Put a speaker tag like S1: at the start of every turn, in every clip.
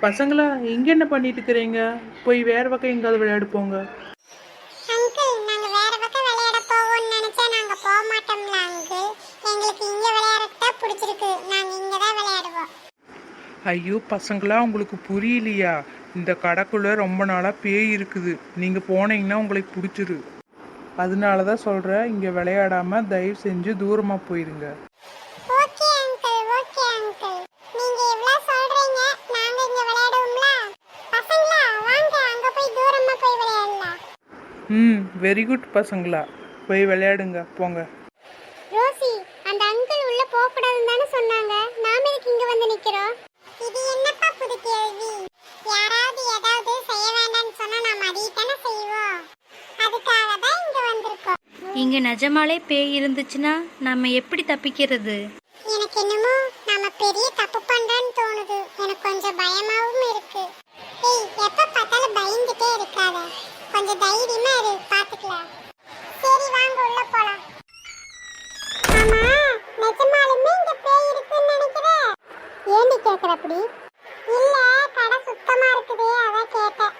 S1: பசங்களா இங்க என்ன பண்ணிட்டு இருக்கிறீங்க? போய் வேற பக்கம் எங்காவது விளையாடு போங்க.
S2: அங்கிள், நாங்க வேற பக்கம் விளையாட போவோம்னு நினைச்சா நாங்க போக மாட்டோம்ல அங்கிள். எங்களுக்கு இங்க விளையாடுறது தான் பிடிச்சிருக்கு. நாங்க இங்க தான் விளையாடுவோம்.
S1: ஐயோ பசங்களா, உங்களுக்கு புரியலையா? இந்த கடைக்குள்ள ரொம்ப நாளா பேய் இருக்குது. நீங்க போனீங்கன்னா உங்களுக்கு பிடிச்சிரு. அதனால தான் சொல்றேன், இங்க விளையாடாம தயவு செஞ்சு தூரமா போயிருங்க.
S2: Okay uncle, okay uncle. நீங்க இவ்ளோ சொல்றீங்க, நாங்க இங்க விளையாடுவோம்ல. பசங்களா வாங்க, அங்க போய் தூரமா போய் விளையாடலாம்.
S1: வெரி குட் பசங்களா, போய் விளையாடுங்க போங்க.
S2: ரோசி, அந்த அங்கிள் உள்ள போக கூடாதுன்னு தானே சொன்னாங்க. நாம எதுக்கு இங்க வந்து நிக்கிறோம்? இது என்னப்பா புது கேள்வி? யாராவது ஏதாவது செய்ய வேண்டாம்னு சொன்னா நாம அதை தானே செய்வோம். அதுக்காக தான் இங்க வந்திருக்கோம்.
S3: இங்க நிஜமாலே பேய் இருந்துச்சுன்னா நம்ம எப்படி தப்பிக்கிறது?
S2: எனக்கு என்னமோ நாம பெரிய தப்பு பண்றோம்னு தோணுது. எனக்கு கொஞ்சம் பயமாவும் இருக்கு. ஏய், எப்ப பார்த்தாலும் பயந்துட்டே இருக்காத. கொஞ்சம் தைரியமா இரு, பாத்துக்கலாம். சரி வாங்க உள்ள போலாம். ஆமா, நிஜமாலுமே இங்க பேய் இருக்குன்னு நினைக்கிறேன். ஏண்டி கேக்குற அப்படி? இல்ல, கடை சுத்தமா இருக்குது, அதான் கேட்டேன்.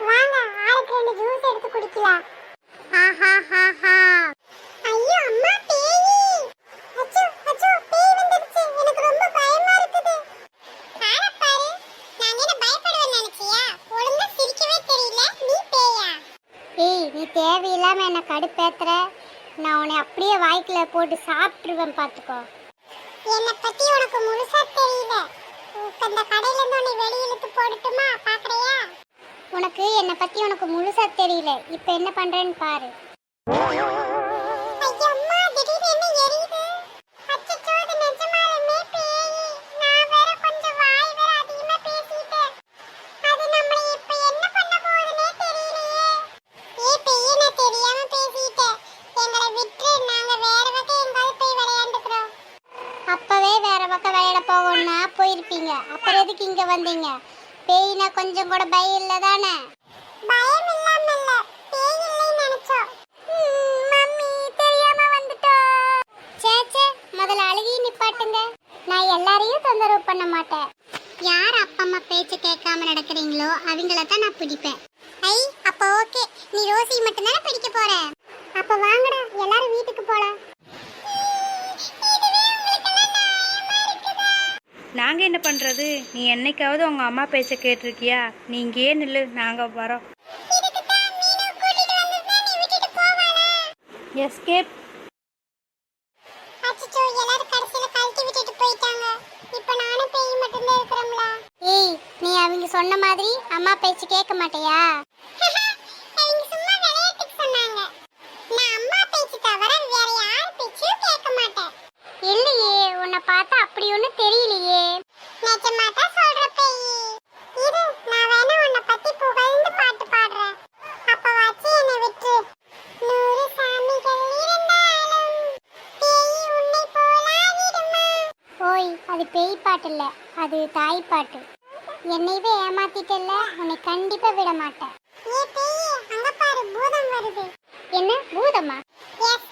S2: வாங்க, ஆளுக்கு 2 ஜூஸ் எடுத்து குடிக்கலாம். ஆஹா. ஐயோ அம்மா, பேய்! அச்சோ அச்சோ, பேய் வந்துருச்சு. எனக்கு ரொம்ப பயமா இருக்குது. கார பாரு, நான் என்ன பயப்படுவேன்னு நினைச்சியா? ஒழுங்கா சிரிக்கவே தெரியல, நீ பேயா? ஏய், நீ தேவையில்லாம என்ன கடுப்பேத்துற. நான் உன்னை அப்படியே வாய்க்குள்ள போட்டு சாப்பிட்டுருவேன், பாத்துக்கோ. என்னை பத்தி உனக்கு முழுசா தெரியல. அந்த கடையில இருந்து உன்னை வெளிய இழுத்து போடட்டுமா, பாக்குறியா? உனக்கு என்னை பத்தி உனக்கு முழுசா தெரியல. இப்ப என்ன பண்றேன்னு பாரு. ஐயோ அம்மா, திடீர்னு என்ன எரியுது? அச்சச்சோ, இது நிஜமாலுமே பேய். நான் வேற கொஞ்சம் வாய் வேற அதிகமா பேசிட்டேன். அது நம்மளை இப்ப என்ன பண்ண போகுதுன்னே தெரியலையே. பேய், நான் தெரியாம பேசிட்டேன். எங்களை விட்டு நாங்க வேற பக்கம் எங்காவது போய் விளையாண்டுக்கிறோம். அப்பவே வேற பக்கம் விளையாட போகணும்னா போயிருப்பீங்க. அப்புறம் எதுக்கு இங்க வந்தீங்க? பேய்னா கொஞ்சம் கூட பயம் இல்ல தானே? பயம் இல்லாம இல்ல, பேய் இல்லைன்னு நினைச்சோம். மம்மி, தெரியாம வந்துட்டோம். சேச்சே, முதல்ல அழுகி நிப்பாட்டுங்க. நான் எல்லாரையும் தொந்தரவு பண்ண மாட்டேன். யார் அப்பா அம்மா பேச்சு கேட்காம நடக்கிறீங்களோ அவங்கள தான் நான் பிடிப்பேன். ஐ, அப்ப ஓகே. நீ ரோசி மட்டும் தானே பிடிக்க போற? அப்ப வாங்கடா, எல்லாரும் வீட்டுக்கு போலாம்.
S3: நாங்க என்ன பண்றது? நீ என்னைக்காவது உங்க அம்மா பேச்ச கேட்டிருக்கியா? நீ இங்கேயே நில்லு, நாங்க வரோம். எஸ்கேப்.
S2: அச்சச்சோ, எல்லாரும் கடைசில கழட்டி விட்டுட்டு போயிட்டாங்க. இப்போ நானும் பேய் மட்டும் தான் இருக்கறேன்ல. ஏய், நீ அவங்க சொன்ன மாதிரி அம்மா பேச்சு கேட்க மாட்டியா? அவங்க சும்மா விளையாட்டுக்கு சொன்னாங்க. நான் அம்மா பேச்சு தவிர வேற யார் பேச்சையும் கேட்க மாட்டேன். இல்லையே, உன்னை பார்த்தா அப்படி ஒன்றும் தெரியலையே. நிஜமா தான் சொல்ற பேய். இரு, நான் வேணா உன்னை பத்தி புகழ்ந்து பாட்டு பாடுறேன். அப்ப வாச்சு என்னை விட்டு. 100 சாமிகள் இருந்தாலும் பேய் உன்னை போலாகிடுமா? ஓய், அது பேய் பாட்டு இல்ல, அது தாய் பாட்டு. என்னையவே ஏமாத்திட்டல்ல, உன்னை கண்டிப்பா விட மாட்டேன். ஏ பேய், அங்க பாரு, பூதம் வருது. என்ன பூதமா? எஸ்,